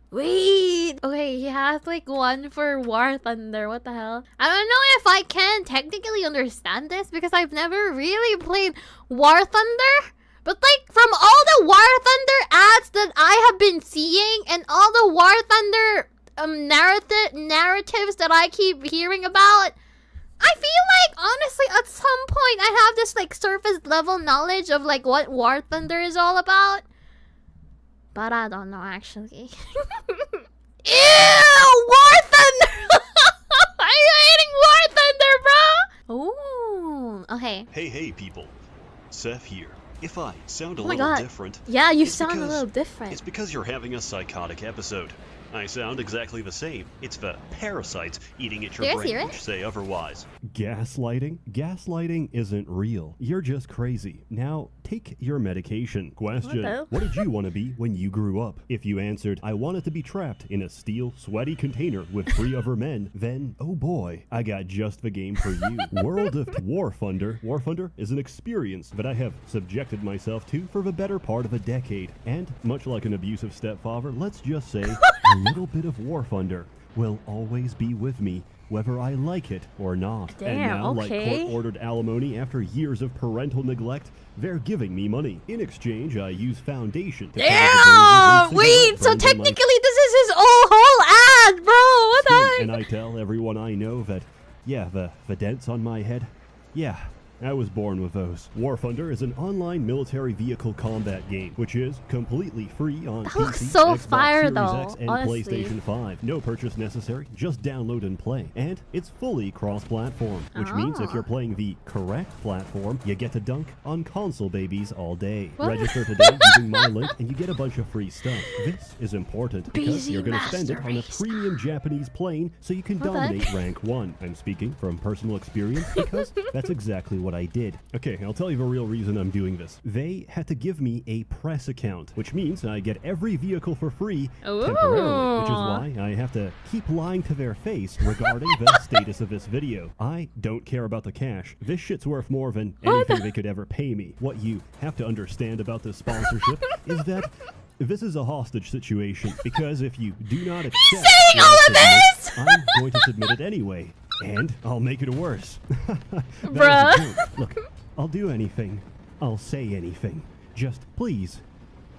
Wait! Okay, he has like one for War Thunder. What the hell? I don't know if I can technically understand this because I've never really played War Thunder. But like from all the War Thunder ads that I have been seeing and all the War Thunder narratives that I keep hearing about, I feel like honestly at some point I have this like surface level knowledge of like what War Thunder is all about. But I don't know actually. Ew! War Thunder! Are you hating War Thunder, bro? Ooh, okay. Hey people. Seth here. If I sound a Oh my little God. different... Yeah, you sound a little different. It's because you're having a psychotic episode. I sound exactly the same. It's the parasites eating at your brain which say otherwise. Gaslighting? Gaslighting isn't real. You're just crazy. Now, take your medication. Question: what did you want to be when you grew up? If you answered, I wanted to be trapped in a steel, sweaty container with 3 other men, then, oh boy, I got just the game for you. World of War Thunder. War Thunder is an experience that I have subjected myself to for the better part of a decade. And, much like an abusive stepfather, let's just say, a little bit of War Thunder will always be with me, whether I like it or not. Damn, and now, okay. like court-ordered alimony after years of parental neglect, they're giving me money. In exchange, I use Foundation to damn! Wait, so technically this is his whole ad, bro! What the heck? And I tell everyone I know that, yeah, the dents on my head, yeah, I was born with those. War Thunder is an online military vehicle combat game, which is completely free on That PC, looks so Xbox fire, Series though, X, and honestly. PlayStation 5. No purchase necessary, just download and play. And it's fully cross-platform, which means if you're playing the correct platform, you get to dunk on console babies all day. What? Register today using my link, and you get a bunch of free stuff. This is important because you're going to spend it on a premium Japanese plane so you can dominate rank 1. I'm speaking from personal experience because that's exactly what I did. Okay, I'll tell you the real reason I'm doing this. They had to give me a press account, which means I get every vehicle for free temporarily, which is why I have to keep lying to their face regarding the status of this video. I don't care about the cash. This shit's worth more than anything they could ever pay me. What you have to understand about this sponsorship is that this is a hostage situation, because if you do not accept saying all of this! I'm going to submit it anyway. And I'll make it worse. Bruh. Look, I'll do anything. I'll say anything. Just please,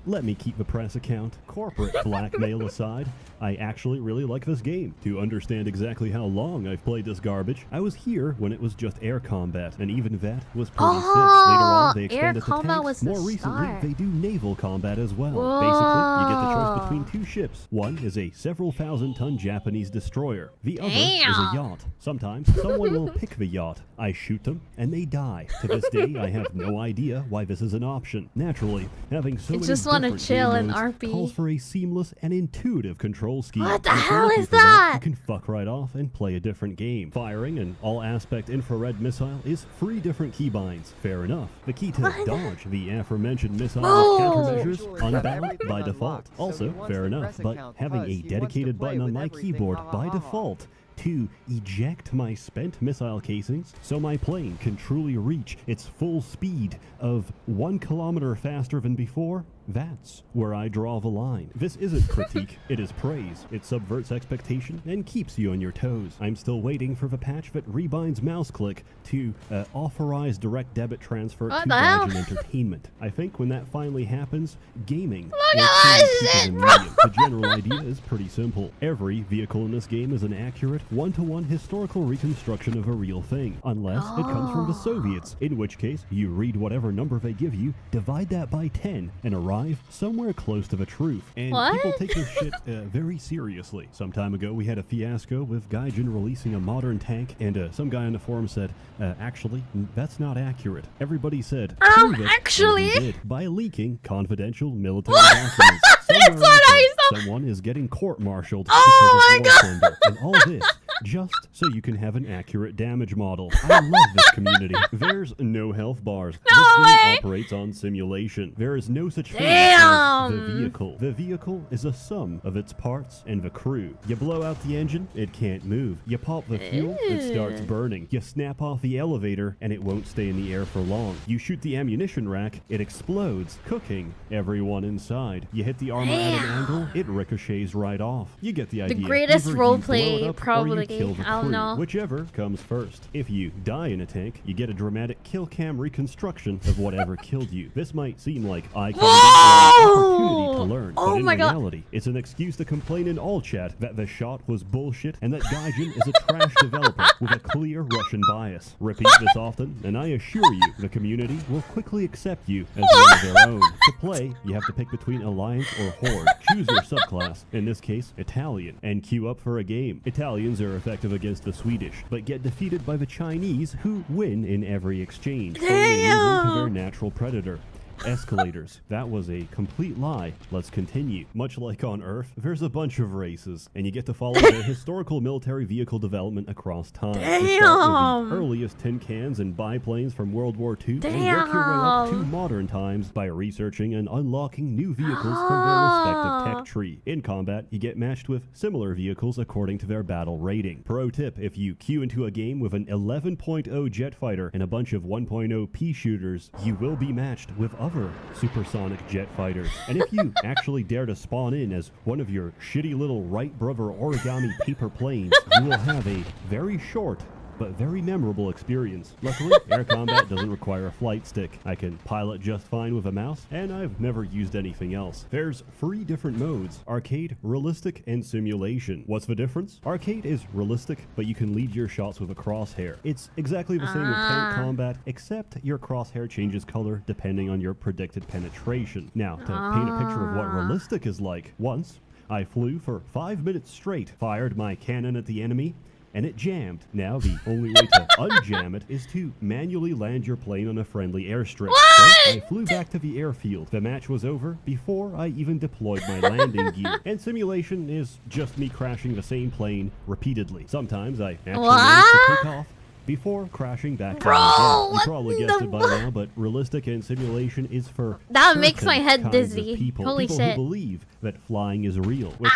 let me keep the press account. Corporate blackmail aside, I actually really like this game. To understand exactly how long I've played this garbage, I was here when it was just air combat, and even that was pretty sick. Later on, they expanded to tanks. More recently, they do naval combat as well. Basically, you get the choice between 2 ships. One is a several thousand-ton Japanese destroyer. The other is a yacht. Sometimes, someone will pick the yacht. I shoot them, and they die. To this day, I have no idea why this is an option. Naturally, having so many different chill game in modes RP. calls for a seamless and intuitive control scheme. What the And if you're hell looking is for that? You can fuck right off and play a different game. Firing an all-aspect infrared missile is 3 different keybinds. Fair enough. The key to dodge the aforementioned missile countermeasures unbalanced by default. Also, fair enough, but having a dedicated button on my keyboard by default to eject my spent missile casings so my plane can truly reach its full speed of 1 kilometer faster than before, that's where I draw the line. This isn't critique, it is praise. It subverts expectation and keeps you on your toes. I'm still waiting for the patch that rebinds mouse click to authorize direct debit transfer to Virgin Entertainment. I think when that finally happens, gaming will change people's medium. The general idea is pretty simple. Every vehicle in this game is an accurate, one-to-one historical reconstruction of a real thing, unless it comes from the Soviets, in which case you read whatever number they give you, divide that by 10, and arrive somewhere close to the truth. And people take this shit very seriously. Some time ago, we had a fiasco with Gaijin releasing a modern tank, and some guy on the forum said, actually, that's not accurate. Everybody said, prove it, actually? and we did, by leaking confidential military documents. That's what I saw! Someone is getting court-martialed Oh because of war thunder, and all this just so you can have an accurate damage model. I love this community. There's no health bars. This game operates on simulation. There is no such thing as the vehicle. The vehicle is a sum of its parts and the crew. You blow out the engine, it can't move. You pop the fuel, it starts burning. You snap off the elevator, and it won't stay in the air for long. You shoot the ammunition rack, it explodes, cooking everyone inside. You hit the armor at an angle, it ricochets right off. You get the idea. The greatest Either role you blow it play, up probably. or you kill the I don't crew, know. whichever comes first. If you die in a tank, you get a dramatic kill cam reconstruction of whatever killed you. This might seem like eye-candy or an opportunity to learn, but in reality, it's an excuse to complain in all chat that the shot was bullshit and that Gaijin is a trash developer with a clear Russian bias. Repeat this often, and I assure you, the community will quickly accept you as one of their own. To play, you have to pick between Alliance or Horde. Choose your subclass, in this case, Italian, and queue up for a game. Italians are effective against the Swedish, but get defeated by the Chinese, who win in every exchange, only losing to their natural predator. Escalators. That was a complete lie. Let's continue. Much like on Earth, there's a bunch of races, and you get to follow the historical military vehicle development across time. You start with the earliest tin cans and biplanes from World War II, and work your way up to modern times by researching and unlocking new vehicles from their respective tech tree. In combat, you get matched with similar vehicles according to their battle rating. Pro tip, if you queue into a game with an 11.0 jet fighter and a bunch of 1.0 P-shooters, you will be matched with other supersonic jet fighters. And if you actually dare to spawn in as one of your shitty little Wright brother origami paper planes, you will have a very short but very memorable experience. Luckily, air combat doesn't require a flight stick. I can pilot just fine with a mouse, and I've never used anything else. There's 3 different modes: arcade, realistic, and simulation. What's the difference? Arcade is realistic, but you can lead your shots with a crosshair. It's exactly the same with tank combat, except your crosshair changes color depending on your predicted penetration. Now, to paint a picture of what realistic is like, once I flew for 5 minutes straight, fired my cannon at the enemy, and it jammed. Now the only way to unjam it is to manually land your plane on a friendly airstrip. So I flew back to the airfield. The match was over before I even deployed my landing gear. And simulation is just me crashing the same plane repeatedly. Sometimes I actually manage to take off before crashing back down. You probably guessed it by now, but realistic and simulation is for that makes my head kinds dizzy. of people. Holy people shit. who believe that flying is real. Which,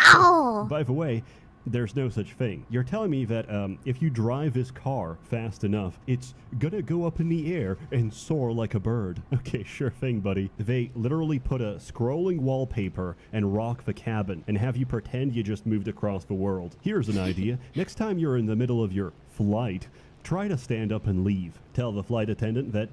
by the way, there's no such thing. You're telling me that if you drive this car fast enough, it's gonna go up in the air and soar like a bird. Okay, sure thing, buddy. They literally put a scrolling wallpaper and rock the cabin and have you pretend you just moved across the world. Here's an idea. Next time you're in the middle of your flight, try to stand up and leave. Tell the flight attendant that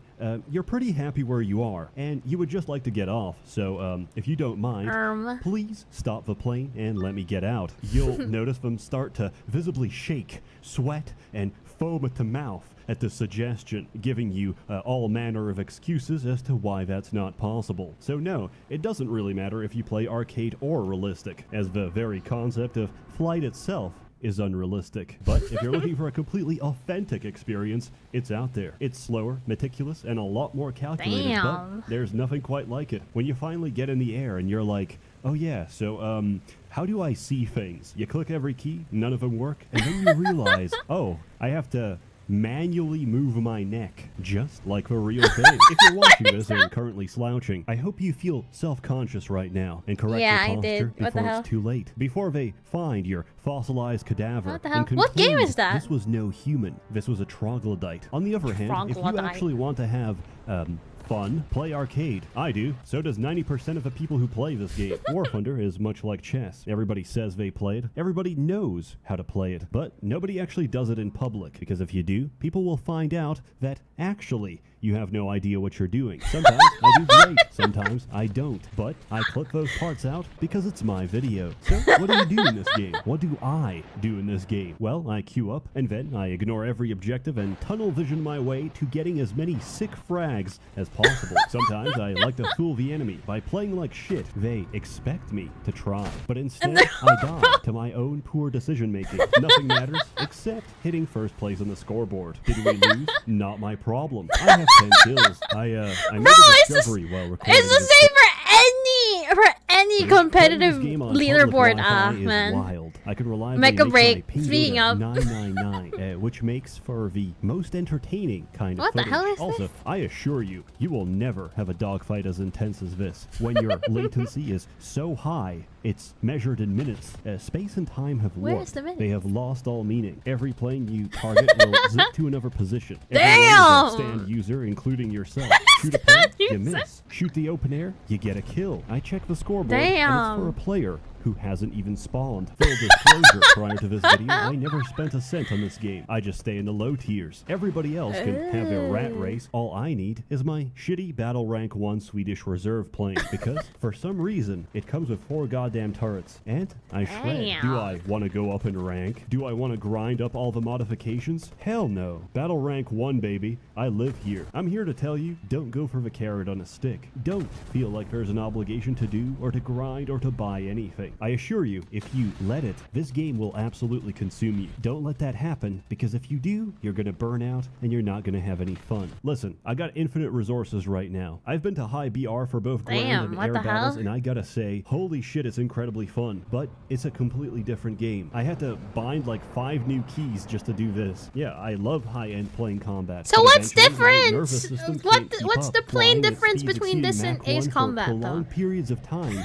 you're pretty happy where you are and you would just like to get off. So if you don't mind, please stop the plane and let me get out. You'll notice them start to visibly shake, sweat, and foam at the mouth at the suggestion, giving you all manner of excuses as to why that's not possible. So no, it doesn't really matter if you play arcade or realistic, as the very concept of flight itself is unrealistic. But if you're looking for a completely authentic experience, it's out there. It's slower, meticulous, and a lot more calculated, but there's nothing quite like it. When you finally get in the air and you're like, oh yeah, so how do I see things? You click every key, none of them work, and then you realize, oh, I have to manually move my neck, just like the real thing. If you're watching this and currently slouching, I hope you feel self-conscious right now and correct your posture before it's too late. Before they find your fossilized cadaver. What the hell? What game is that? This was no human. This was a troglodyte. On the other hand, if you actually want to have fun, play arcade. I do. So does 90% of the people who play this game. War Thunder is much like chess. Everybody says they play it. Everybody knows how to play it. But nobody actually does it in public, because if you do, people will find out that actually you have no idea what you're doing. Sometimes I do great, sometimes I don't. But I clip those parts out because it's my video. So what do you do in this game? What do I do in this game? Well, I queue up, and then I ignore every objective and tunnel vision my way to getting as many sick frags as possible. Sometimes I like to fool the enemy by playing like shit. They expect me to try. But instead, I die to my own poor decision making. Nothing matters except hitting first place on the scoreboard. Did we lose? Not my problem. I have 10 kills. I made a discovery while recording. It's the same for any the competitive leaderboard man. Wild. I could reliably Make a make break. my Speaking of 999, which makes for the most entertaining kind of What the footage. hell is Also, this? I assure you, you will never have a dogfight as intense as this. When your latency is so high, it's measured in minutes. Space and time have Where's warped. the minutes? They have lost all meaning. Every plane you target will zip to another position. Damn! Everyone is a stand user, including yourself. Shoot a point, you miss. Shoot the open air, you get a kill. I check the scoreboard, and it's for a player who hasn't even spawned. Full disclosure, prior to this video, I never spent a cent on this game. I just stay in the low tiers. Everybody else can have their rat race. All I need is my shitty Battle Rank 1 Swedish Reserve plane, because for some reason, it comes with 4 goddamn turrets. And I shred. Do I want to go up in rank? Do I want to grind up all the modifications? Hell no. Battle Rank 1, baby. I live here. I'm here to tell you, don't go for the carrot on a stick. Don't feel like there's an obligation to do, or to grind, or to buy anything. I assure you, if you let it, this game will absolutely consume you. Don't let that happen, because if you do, you're gonna burn out and you're not gonna have any fun. Listen, I got infinite resources right now. I've been to high BR for both ground and air battles, and I gotta say, holy shit, it's incredibly fun, but it's a completely different game. I had to bind like 5 new keys just to do this. Yeah, I love high-end plane combat. So what's different? What's the plain difference between this and Ace Combat though? Prolonged periods of time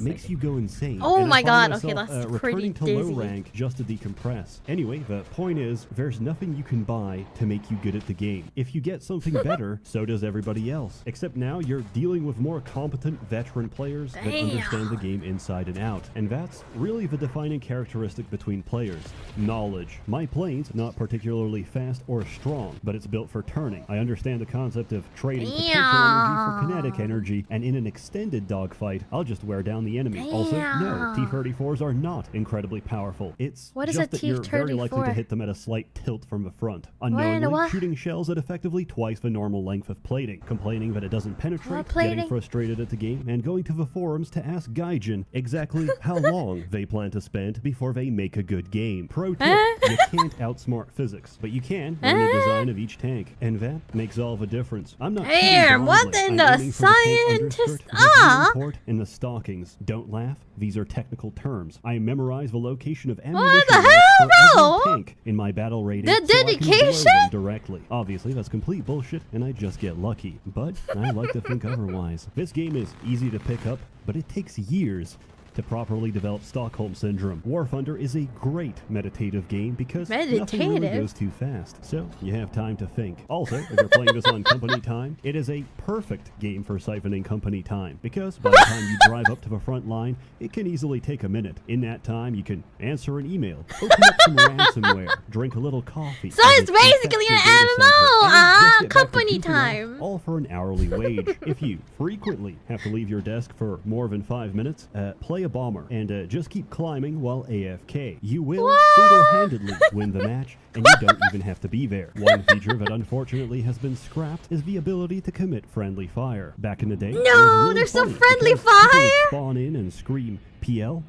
makes you go insane. Oh And my I find god, myself, okay, that's pretty returning to dizzy. low rank just to decompress. Anyway, the point is, there's nothing you can buy to make you good at the game. If you get something better, so does everybody else. Except now you're dealing with more competent veteran players that understand the game inside and out. And that's really the defining characteristic between players. Knowledge. My plane's not particularly fast or strong, but it's built for turning. I understand the concept of trading potential energy for kinetic energy, and in an extended dogfight, I'll just wear down the enemy. Also, no, T-34s are not incredibly powerful. It's just that you're very likely to hit them at a slight tilt from the front. Unknowingly, shooting shells at effectively twice the normal length of plating, complaining that it doesn't penetrate, getting frustrated at the game, and going to the forums to ask Gaijin exactly how long they plan to spend before they make a good game. Pro tip, you can't outsmart physics, but you can learn the design of each tank, and that makes all the difference. I'm not what in the scientist? Import in the stockings. Don't laugh. These are technical terms. I memorize the location of ammunition What the hell, for every tank in my battle rating. The so I can blow dedication? them directly. Obviously, that's complete bullshit, and I just get lucky. But I like to think otherwise. This game is easy to pick up, but it takes years to properly develop Stockholm Syndrome. War Thunder is a great meditative game because nothing really goes too fast, so you have time to think. Also, if you're playing this on company time, it is a perfect game for siphoning company time, because by the time you drive up to the front line, it can easily take a minute. In that time, you can answer an email, open up some ransomware, drink a little coffee. So it's basically an MMO, company time. All for an hourly wage. If you frequently have to leave your desk for more than 5 minutes, play a bomber and just keep climbing while AFK. You will single-handedly win the match, and you don't even have to be there. One feature that unfortunately has been scrapped is the ability to commit friendly fire. Back in the day, no, there's no friendly fire. People would spawn in and scream PL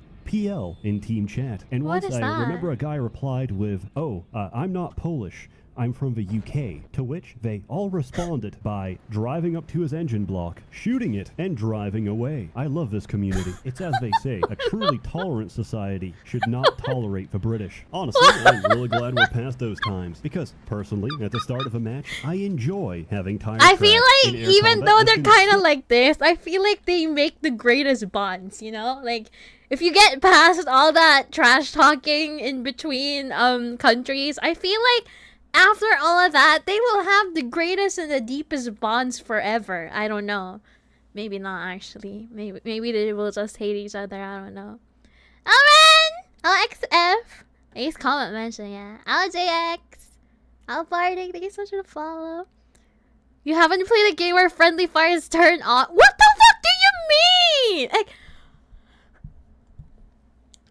in team chat. And once I remember a guy replied with, I'm not Polish. I'm from the UK, to which they all responded by driving up to his engine block, shooting it, and driving away. I love this community. It's as they say, a truly tolerant society should not tolerate the British. Honestly, I'm really glad we're past those times, because personally, at the start of a match, I enjoy having tire I feel like even though they're kind of of like this, I feel like they make the greatest bonds, you know? Like, if you get past all that trash talking in between countries, I feel like after all of that, they will have the greatest and the deepest bonds forever. I don't know. Maybe not, actually. Maybe they will just hate each other. I don't know. Alright! LXF. Ace comment mention, yeah. LJX. Albardic, thank you so much for the follow. You haven't played a game where friendly fire is turned on. What the fuck do you mean? Like,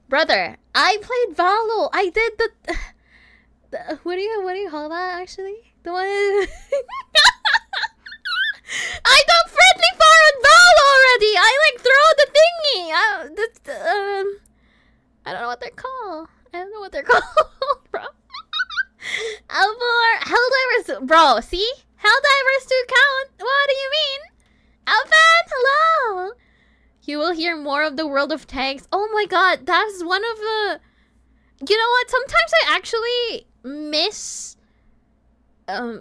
brother, I played Valo. I did the what do you call that, actually? The one I done friendly fire on Valo already. I like throw the thingy. I don't know what they're called. Bro. Alvar, Helldivers, bro, see? Helldivers 2 count. What do you mean? Alvan, hello. You will hear more of the world of tanks. Oh my god, that's one of the... You know what? Sometimes I actually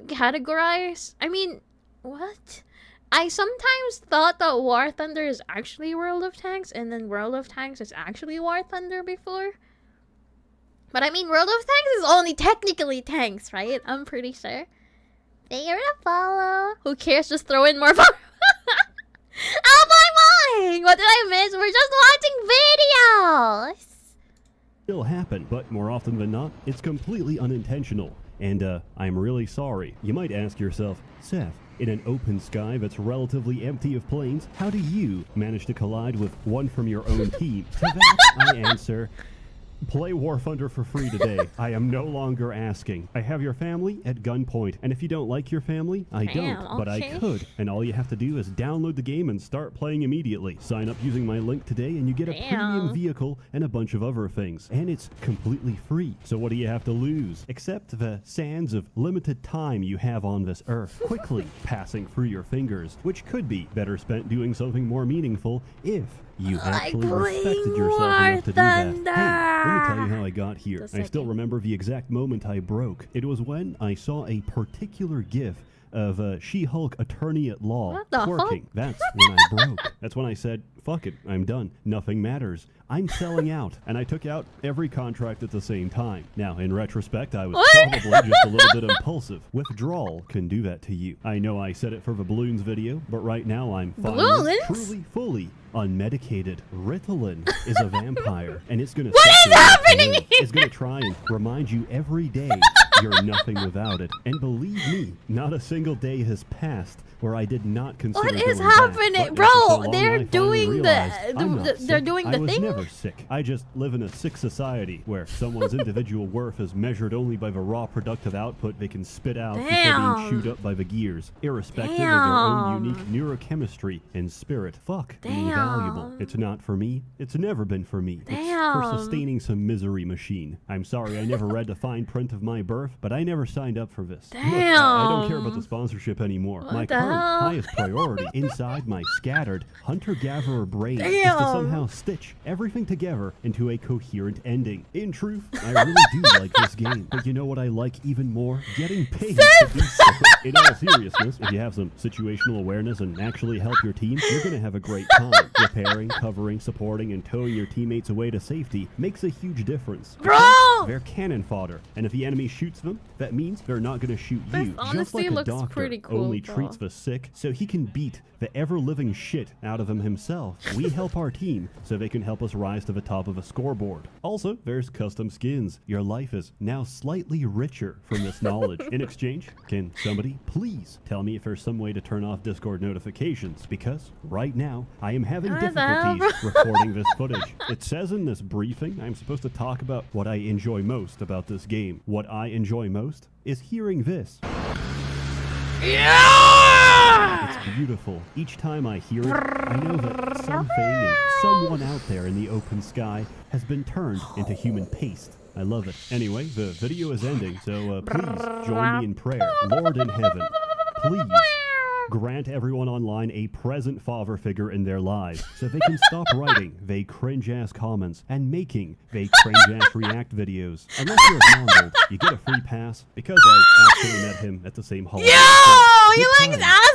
categorize. I mean, what? I sometimes thought that War Thunder is actually World of Tanks, and then World of Tanks is actually War Thunder before. But I mean, World of Tanks is only technically tanks, right? I'm pretty sure. Thank you for the follow. Who cares? Just throw in more follow. Oh my! What did I miss? We're just watching videos. Still happen, but more often than not, it's completely unintentional. And I'm really sorry. You might ask yourself, Seth, in an open sky that's relatively empty of planes, how do you manage to collide with one from your own team? To that, I answer, play War Thunder for free today. I am no longer asking. I have your family at gunpoint, and if you don't like your family, I don't, but I could. And all you have to do is download the game and start playing immediately. Sign up using my link today, and you get a premium vehicle and a bunch of other things. And it's completely free. So what do you have to lose? Except the sands of limited time you have on this earth, quickly passing through your fingers, which could be better spent doing something more meaningful if you actually respected yourself enough to do that. Hey, let me tell you how I got here. I still remember the exact moment I broke. It was when I saw a particular GIF of She-Hulk attorney at law twerking. That's when I broke. That's when I said, fuck it, I'm done. Nothing matters. I'm selling out. And I took out every contract at the same time. Now, in retrospect, I was probably just a little bit impulsive. Withdrawal can do that to you. I know I said it for the balloons video, but right now I'm finally, truly, fully unmedicated. Ritalin is a vampire, and it's gonna It's gonna try and remind you every day you're nothing without it. And believe me, not a single day has passed where I did not consider what is happening, bro? They're doing they're doing the thing. I was never sick. I just live in a sick society where someone's individual worth is measured only by the raw productive output they can spit out before being chewed up by the gears, irrespective of their own unique neurochemistry and spirit. Fuck being valuable. It's not for me. It's never been for me. It's for sustaining some misery machine. I'm sorry I never read the fine print of my birth, but I never signed up for this. Look, I don't care about the sponsorship anymore. My current highest priority inside my scattered hunter-gatherer brain is to somehow stitch everything together into a coherent ending. In truth, I really do like this game, but you know what I like even more? Getting paid to do so. In all seriousness, if you have some situational awareness and actually help your team, you're gonna have a great time. Repairing, covering, supporting, and towing your teammates away to safety makes a huge difference. Bro! They're cannon fodder, and if the enemy shoots them, that means they're not gonna shoot you. Just like a doctor only treats the sick so he can beat the ever-living shit out of them himself. We help our team so they can help us rise to the top of a scoreboard. Also, there's custom skins. Your life is now slightly richer from this knowledge. In exchange, can somebody please tell me if there's some way to turn off Discord notifications? Because right now, I am having difficulties recording this footage. It says in this briefing I'm supposed to talk about what I enjoy most about this game. What I enjoy most is hearing this. It's beautiful. Each time I hear it, I know that something and someone out there in the open sky has been turned into human paste. I love it. Anyway, the video is ending, so please join me in prayer. Lord in heaven, please grant everyone online a present father figure in their lives so they can stop writing they cringe-ass comments and making they cringe-ass react videos. Unless you're Mongold, you get a free pass because I actually met him at the same holiday. Yo! You like that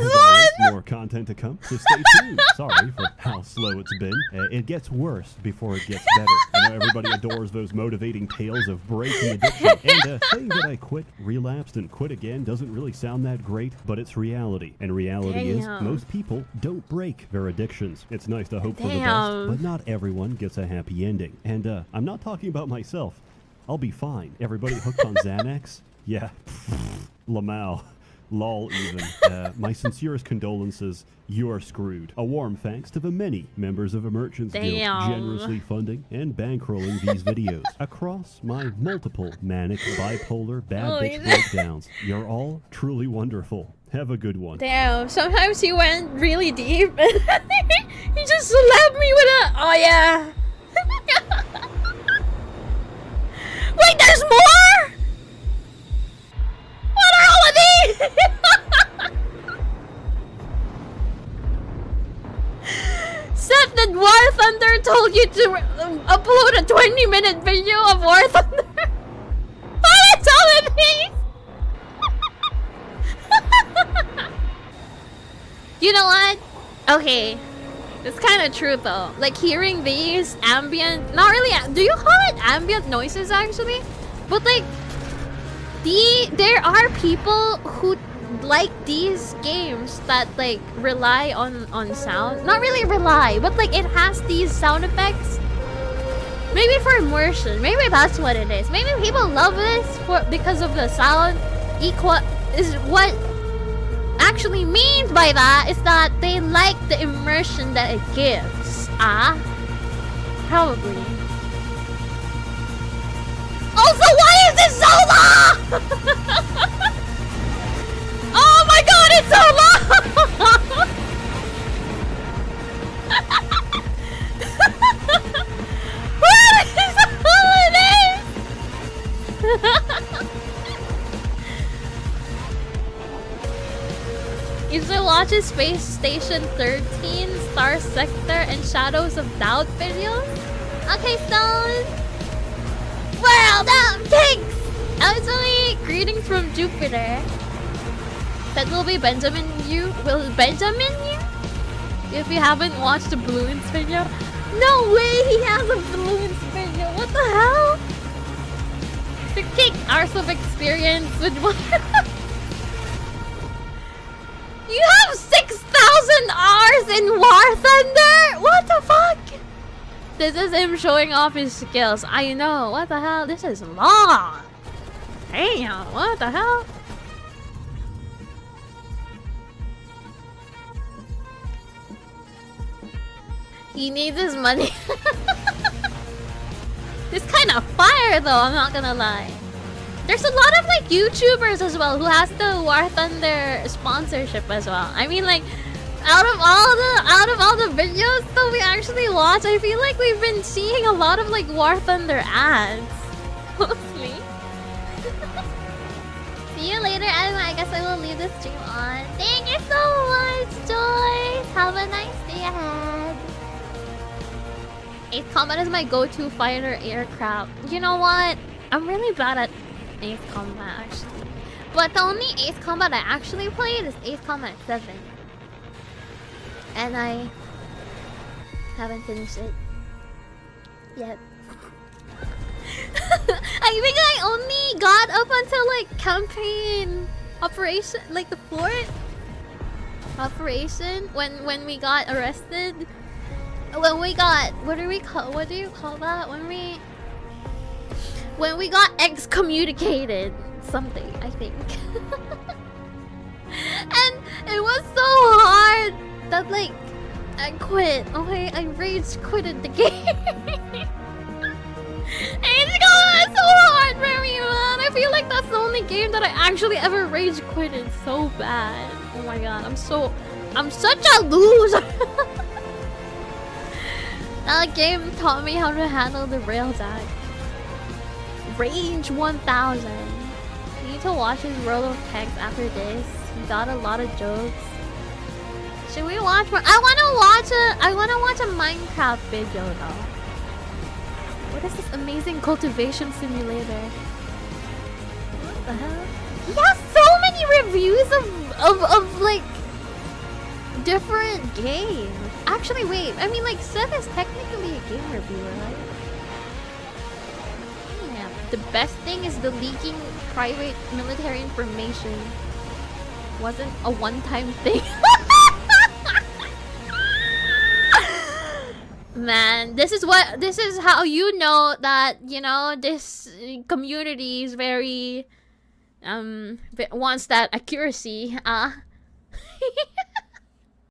one? More content to come, so stay tuned. Sorry for how slow it's been. It gets worse before it gets better. I know everybody adores those motivating tales of breaking addiction. And saying that I quit, relapsed, and quit again doesn't really sound that great, but it's reality. And reality is most people don't break their addictions. It's nice to hope for the best, but not everyone gets a happy ending. And I'm not talking about myself. I'll be fine. Everybody hooked on Xanax? Yeah. Lamau. Lol even. My sincerest condolences. You are screwed. A warm thanks to the many members of the Merchants Guild generously funding and bankrolling these videos across my multiple manic, bipolar, bad bitch breakdowns. You're all truly wonderful. Have a good one. Damn, sometimes he went really deep and he just slapped me with a... Oh yeah. Wait, there's more? What are all of these? Seth, did you to upload a 20-minute video of War Thunder. That's all it is. You know what? Okay. It's kind of true though. Like hearing these ambient, not really, do you call it ambient noises actually? But like, there are people who like these games that like rely on sound. Not really rely, but like it has these sound effects. Maybe for immersion. Maybe that's what it is. Maybe people love this because of the sound. Is what actually means by that is that they like the immersion that it gives. Probably. Also, why is this so long? Oh my god, it's so long! What is all it is? You should watch his Space Station 13, Star Sector, and Shadows of Doubt videos. Okay, Stone. World up, thanks! Actually, greetings from Jupiter. That will be Benjamin you? Will Benjamin you? If you haven't watched the Balloons video. No way he has a Balloons video. What the hell? 16 hours of experience with one. You have 6,000 hours in War Thunder? What the fuck? This is him showing off his skills. I know. What the hell? This is long. Damn. What the hell? He needs his money. This kind of fire though, I'm not gonna lie. There's a lot of like YouTubers as well who has the War Thunder sponsorship as well. I mean like out of all the videos that we actually watch, I feel like we've been seeing a lot of like War Thunder ads. Mostly. See you later, Emma. I guess I will leave the stream on. Thank you so much, Joyce. Have a nice day ahead. 8th Combat is my go-to fighter aircraft. You know what? I'm really bad at 8th Combat actually. But the only 8th Combat I actually played is 8th Combat 7. And I haven't finished it yet. I think I only got up until like campaign operation, like the 4th operation when we got arrested. When we got, what do you call that? When we got excommunicated, something I think. And it was so hard that like I quit. Okay, I rage quitted the game. It's going so hard for me, man. I feel like that's the only game that I actually ever rage quitted so bad. Oh my god, I'm such a loser. That game taught me how to handle the rail deck. Range 1000. You need to watch his World of Tanks after this. He got a lot of jokes. Should we watch more? I wanna watch a Minecraft video though. What is this amazing cultivation simulator? What the hell? He has so many reviews of like different games. Actually, wait. I mean, like, Sseth is technically a game reviewer, right? Yeah. The best thing is the leaking private military information wasn't a one-time thing. Man, this is how you know that, you know, this community is very wants that accuracy.